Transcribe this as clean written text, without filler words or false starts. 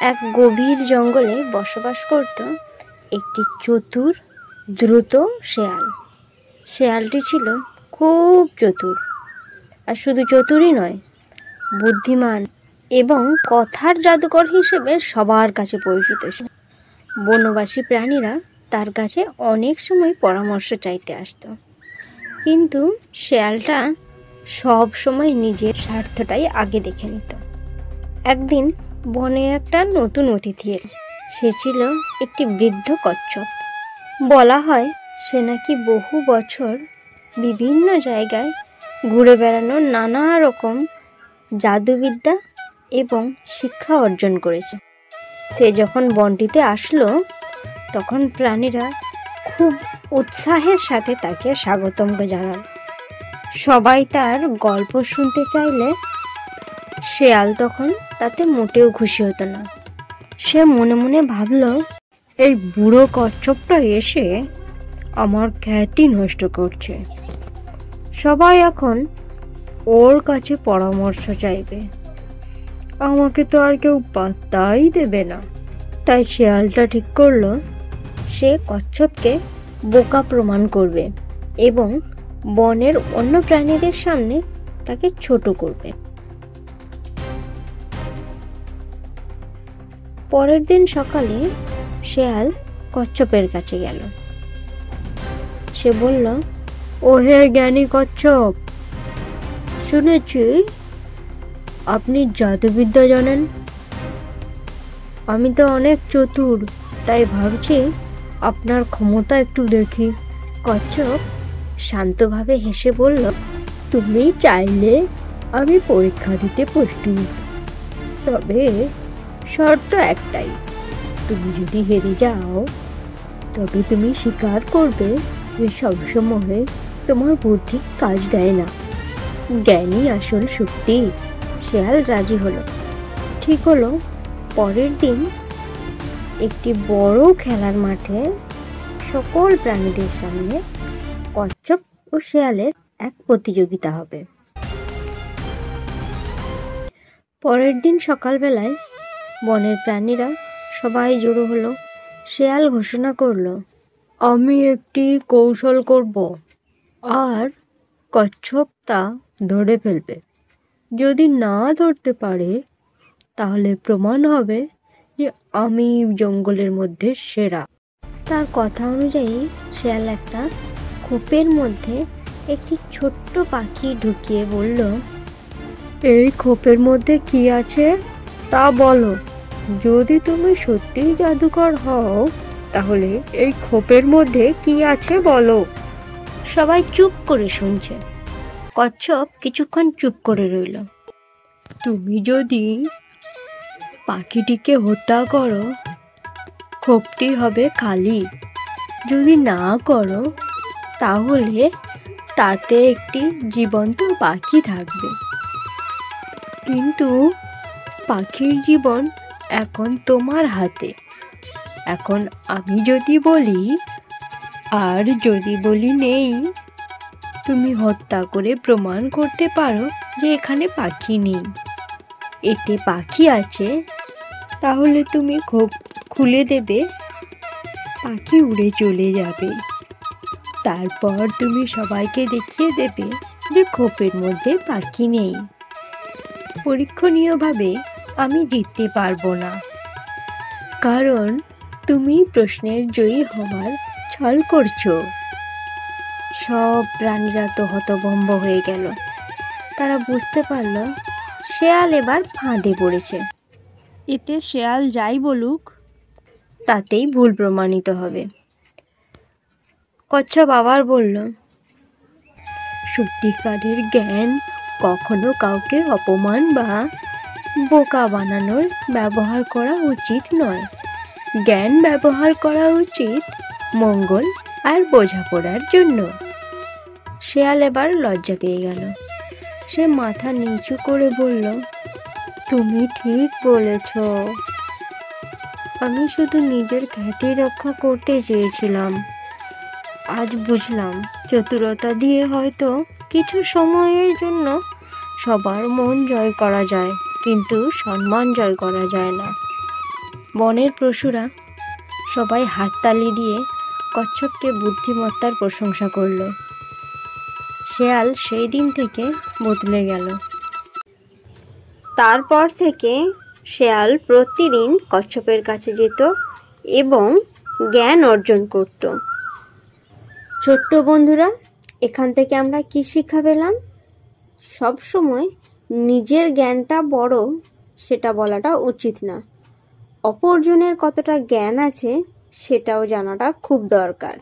এক গভীর জঙ্গলে বসবাস করত একটি চতুর দ্রুত শেয়াল। শেয়ালটি ছিল খুব চতুর, আর শুধু চতুরই নয়, বুদ্ধিমান এবং কথার জাদুকর হিসেবে সবার কাছে পরিচিত। বনবাসী প্রাণীরা তার কাছে অনেক সময় পরামর্শ চাইতে আসতো, কিন্তু শেয়ালটা সব সময় নিজের স্বার্থটাই আগে দেখে নিত। একদিন বনে একটা নতুন অতিথি এলো। সে ছিল একটি বৃদ্ধ কচ্ছপ। বলা হয় সে নাকি বহু বছর বিভিন্ন জায়গায় ঘুরে বেড়ানো নানা রকম জাদুবিদ্যা এবং শিক্ষা অর্জন করেছে। সে যখন বনটিতে আসলো তখন প্রাণীরা খুব উৎসাহের সাথে তাকে স্বাগতম জানাল। সবাই তার গল্প শুনতে চাইলে শেয়াল তখন তাতে মোটেও খুশি হতো না। সে মনে মনে ভাবল, এই বুড়ো কচ্ছপটা এসে আমার খ্যাতি নষ্ট করছে। সবাই এখন ওর কাছে পরামর্শ চাইবে, আমাকে তো আর কেউ পাত্তাই দেবে না। তাই শেয়ালটা ঠিক করলো সে কচ্ছপকে বোকা প্রমাণ করবে এবং বনের অন্য প্রাণীদের সামনে তাকে ছোট করবে। পরের দিন সকালে শেয়াল কচ্ছপের কাছে গেল। সে বলল, ও হে জ্ঞানী কচ্ছপ, শুনেছি আপনি জাদুবিদ্যা জানেন। আমি তো অনেক চতুর, তাই ভাবছি আপনার ক্ষমতা একটু দেখি। কচ্ছপ শান্তভাবে হেসে বলল, তুমি চাইলে আমি পরীক্ষা দিতে প্রস্তুত, তবে শর্ত একটাই, তুমি যদি হেরে যাও তবে তুমি স্বীকার করবে যে সবসময় তোমার বুদ্ধি কাজ দেয় না, জ্ঞানই আসল শক্তি। শেয়াল রাজি হলো। ঠিক হলো, পরের দিন একটি বড় খেলার মাঠে সকল প্রাণীদের সামনে কচ্ছপ ও শেয়ালের এক প্রতিযোগিতা হবে। পরের দিন সকালবেলায় বনের প্রাণীরা সবাই জড়ো হলো। শেয়াল ঘোষণা করলো, আমি একটি কৌশল করব আর কচ্ছপ তা ধরে ফেলবে। যদি না ধরতে পারে তাহলে প্রমাণ হবে যে আমি জঙ্গলের মধ্যে সেরা। তার কথা অনুযায়ী শেয়াল একটা খোপের মধ্যে একটি ছোট্ট পাখি ঢুকিয়ে বলল, এই খোপের মধ্যে কি আছে তা বলো। যদি তুমি সত্যিই জাদুকর হও তাহলে এই খোপের মধ্যে কি আছে বলো। সবাই চুপ করে শুনছে। কচ্ছপ কিছুক্ষণ চুপ করে রইল। তুমি যদি পাখিটিকে হত্যা করো খোপটি হবে খালি, যদি না করো তাহলে তাতে একটি জীবন্ত পাখি থাকবে। কিন্তু পাখির জীবন এখন তোমার হাতে। এখন আমি যদি বলি আর যদি বলি নেই, তুমি হত্যা করে প্রমাণ করতে পারো যে এখানে পাখি নেই, এতে পাখি আছে, তাহলে তুমি খোপ খুলে দেবে, পাখি উড়ে চলে যাবে। তারপর তুমি সবাইকে দেখিয়ে দেবে যে খোপের মধ্যে পাখি নেই। পরীক্ষণীয়ভাবে আমি জিততে পারবো না, কারণ তুমি প্রশ্নের জয়ী হওয়ার ছল করছো। সব প্রাণীরা তো হতভম্ব হয়ে গেল। তারা বুঝতে পারল শেয়াল এবার ফাঁদে পড়েছে। এতে শেয়াল যাই বলুক তাতেই ভুল প্রমাণিত হবে। কচ্ছপ আবার বলল, সত্যিকারের জ্ঞান কখনো কাউকে অপমান বা বোকা বানানোর ব্যবহার করা উচিত নয়। জ্ঞান ব্যবহার করা উচিত মঙ্গল আর বোঝাপড়ার জন্য। শেয়াল এবার লজ্জা পেয়ে গেল। সে মাথা নিচু করে বলল, তুমি ঠিক বলেছ, আমি শুধু নিজের খ্যাতি রক্ষা করতে চেয়েছিলাম। আজ বুঝলাম চতুরতা দিয়ে হয়তো কিছু সময়ের জন্য সবার মন জয় করা যায়, কিন্তু সম্মান জয় করা যায় না। বনের পশুরা সবাই হাততালি দিয়ে কচ্ছপকে বুদ্ধিমত্তার প্রশংসা করলো। শেয়াল সেই দিন থেকে বদলে গেল। তারপর থেকে শেয়াল প্রতিদিন কচ্ছপের কাছে যেত এবং জ্ঞান অর্জন করত। ছোট্ট বন্ধুরা, এখান থেকে আমরা কি শিক্ষা পেলাম? সবসময় নিজের জ্ঞানটা বড় সেটা বলাটা উচিত না। অপরজনের কতটা জ্ঞান আছে সেটাও জানাটা খুব দরকার।